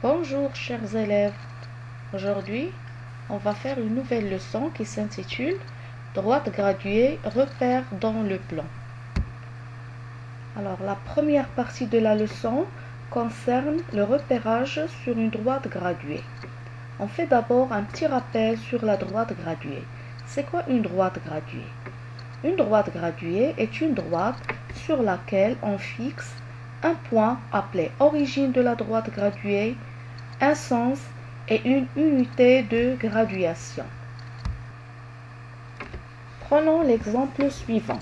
Bonjour chers élèves, aujourd'hui on va faire une nouvelle leçon qui s'intitule Droite graduée, repères dans le plan. Alors la première partie de la leçon concerne le repérage sur une droite graduée. On fait d'abord un petit rappel sur la droite graduée. C'est quoi une droite graduée? Une droite graduée est une droite sur laquelle on fixe un point appelé origine de la droite graduée, un sens et une unité de graduation. Prenons l'exemple suivant.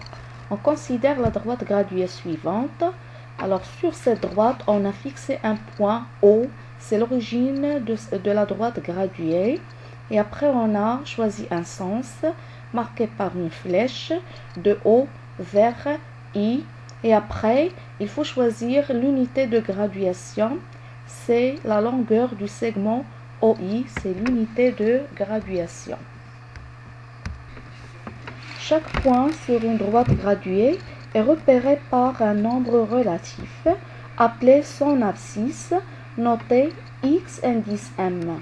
On considère la droite graduée suivante. Alors sur cette droite, on a fixé un point O, c'est l'origine de la droite graduée. Et après, on a choisi un sens marqué par une flèche de O vers I. Et après, il faut choisir l'unité de graduation. C'est la longueur du segment OI, c'est l'unité de graduation. Chaque point sur une droite graduée est repéré par un nombre relatif appelé son abscisse, noté X indice M.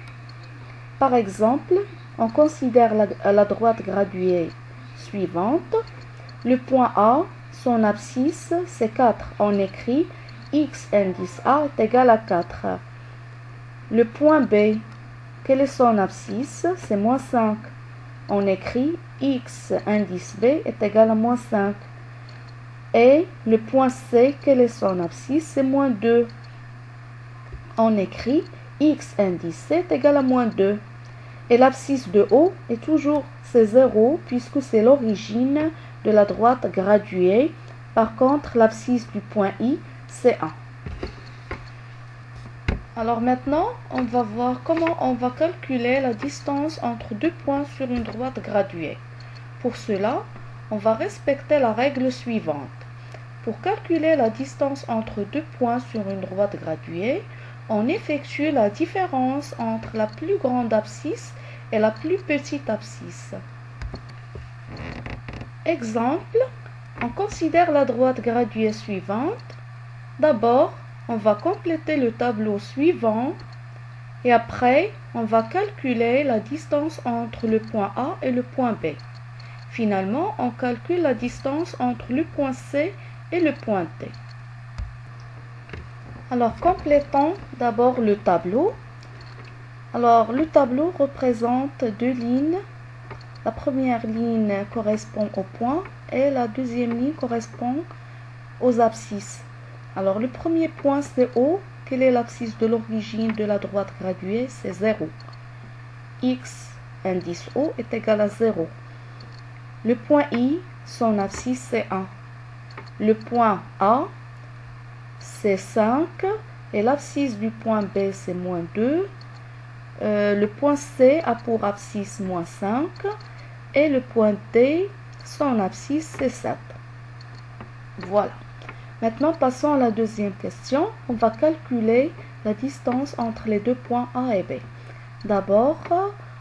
Par exemple, on considère la droite graduée suivante. Le point A, son abscisse, c'est 4. On écrit X indice A est égal à 4. Le point B, quel est son abscisse? C'est moins 5. On écrit X indice B est égal à moins 5. Et le point C, quel est son abscisse? C'est moins 2. On écrit X indice C est égal à moins 2. Et l'abscisse de O est toujours c'est 0 puisque c'est l'origine de la droite graduée. Par contre, l'abscisse du point I, c'est 1. Alors maintenant, on va voir comment on va calculer la distance entre deux points sur une droite graduée. Pour cela, on va respecter la règle suivante. Pour calculer la distance entre deux points sur une droite graduée, on effectue la différence entre la plus grande abscisse et la plus petite abscisse. Exemple, on considère la droite graduée suivante. D'abord, on va compléter le tableau suivant et après, on va calculer la distance entre le point A et le point B. Finalement, on calcule la distance entre le point C et le point D. Alors, complétons d'abord le tableau. Alors, le tableau représente deux lignes. La première ligne correspond au point et la deuxième ligne correspond aux abscisses. Alors, le premier point, c'est O. Quelle est l'abscisse de l'origine de la droite graduée? C'est 0. X indice O est égal à 0. Le point I, son abscisse, c'est 1. Le point A, c'est 5. Et l'abscisse du point B, c'est moins 2. Le point C a pour abscisse moins 5. Et le point D, son abscisse, c'est 7. Voilà. Maintenant, passons à la deuxième question. On va calculer la distance entre les deux points A et B. D'abord,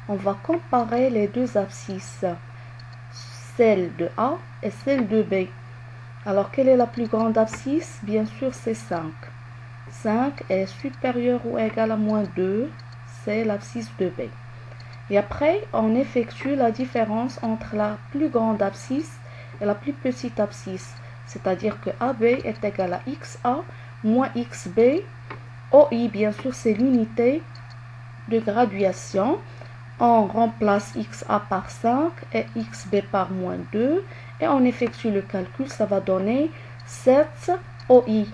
on va comparer les deux abscisses, celle de A et celle de B. Alors, quelle est la plus grande abscisse? Bien sûr, c'est 5. 5 est supérieur ou égal à moins 2, c'est l'abscisse de B. Et après, on effectue la différence entre la plus grande abscisse et la plus petite abscisse. C'est-à-dire que AB est égal à XA moins XB. OI, bien sûr, c'est l'unité de graduation. On remplace XA par 5 et XB par moins 2. Et on effectue le calcul, ça va donner 7 OI.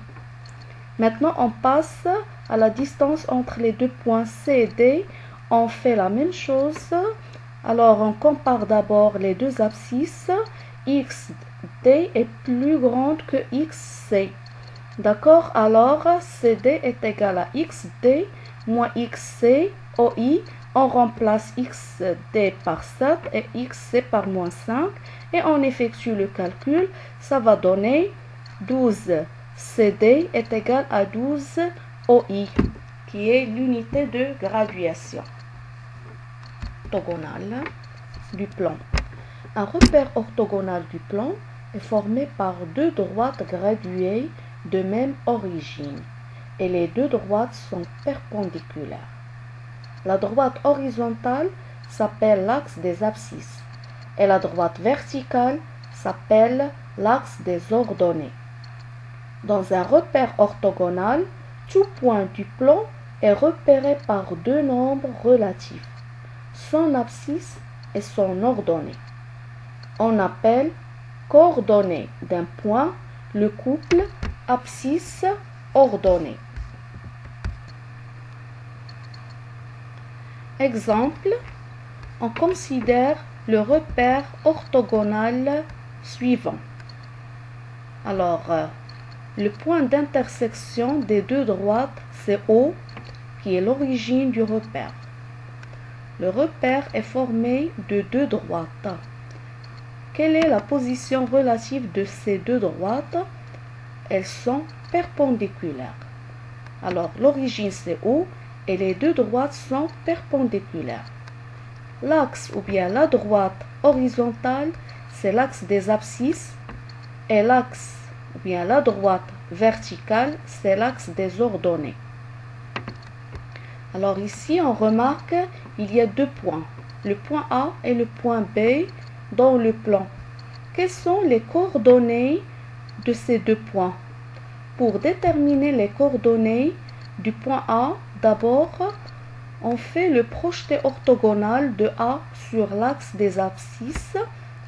Maintenant, on passe à la distance entre les deux points C et D. On fait la même chose. Alors, on compare d'abord les deux abscisses. XD est plus grande que XC. D'accord? Alors, CD est égal à XD moins XC OI. On remplace XD par 7 et XC par moins 5. Et on effectue le calcul. Ça va donner 12 CD est égal à 12 OI, qui est l'unité de graduation orthogonale du plan. Un repère orthogonal du plan est formé par deux droites graduées de même origine. et les deux droites sont perpendiculaires. La droite horizontale s'appelle l'axe des abscisses et la droite verticale s'appelle l'axe des ordonnées. Dans un repère orthogonal, tout point du plan est repéré par deux nombres relatifs, son abscisse et son ordonnée. On appelle coordonnées d'un point le couple abscisse-ordonnée. Exemple, on considère le repère orthogonal suivant. Alors, le point d'intersection des deux droites, c'est O, qui est l'origine du repère. Le repère est formé de deux droites. Quelle est la position relative de ces deux droites? Elles sont perpendiculaires. Alors, l'origine c'est O et les deux droites sont perpendiculaires. L'axe ou bien la droite horizontale, c'est l'axe des abscisses et l'axe ou bien la droite verticale, c'est l'axe des ordonnées. Alors ici, on remarque qu'il y a deux points, le point A et le point B dans le plan. Quelles sont les coordonnées de ces deux points? Pour déterminer les coordonnées du point A, d'abord, on fait le projeté orthogonal de A sur l'axe des abscisses,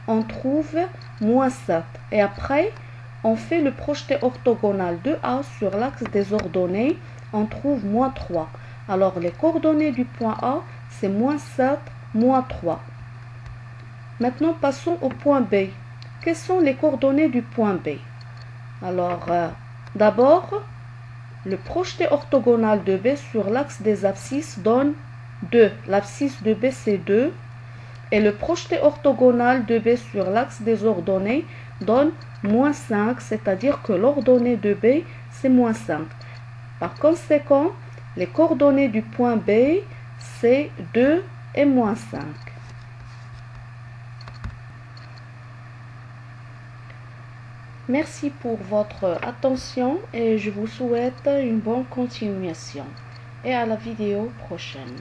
on trouve -7. Et après, on fait le projeté orthogonal de A sur l'axe des ordonnées, on trouve -3. Alors, les coordonnées du point A, c'est -7, -3. Maintenant, passons au point B. Quelles sont les coordonnées du point B? Alors, d'abord, le projeté orthogonal de B sur l'axe des abscisses donne 2. L'abscisse de B, c'est 2. Et le projeté orthogonal de B sur l'axe des ordonnées donne -5, c'est-à-dire que l'ordonnée de B, c'est -5. Par conséquent, les coordonnées du point B, c'est 2 et -5. Merci pour votre attention et je vous souhaite une bonne continuation et à la vidéo prochaine.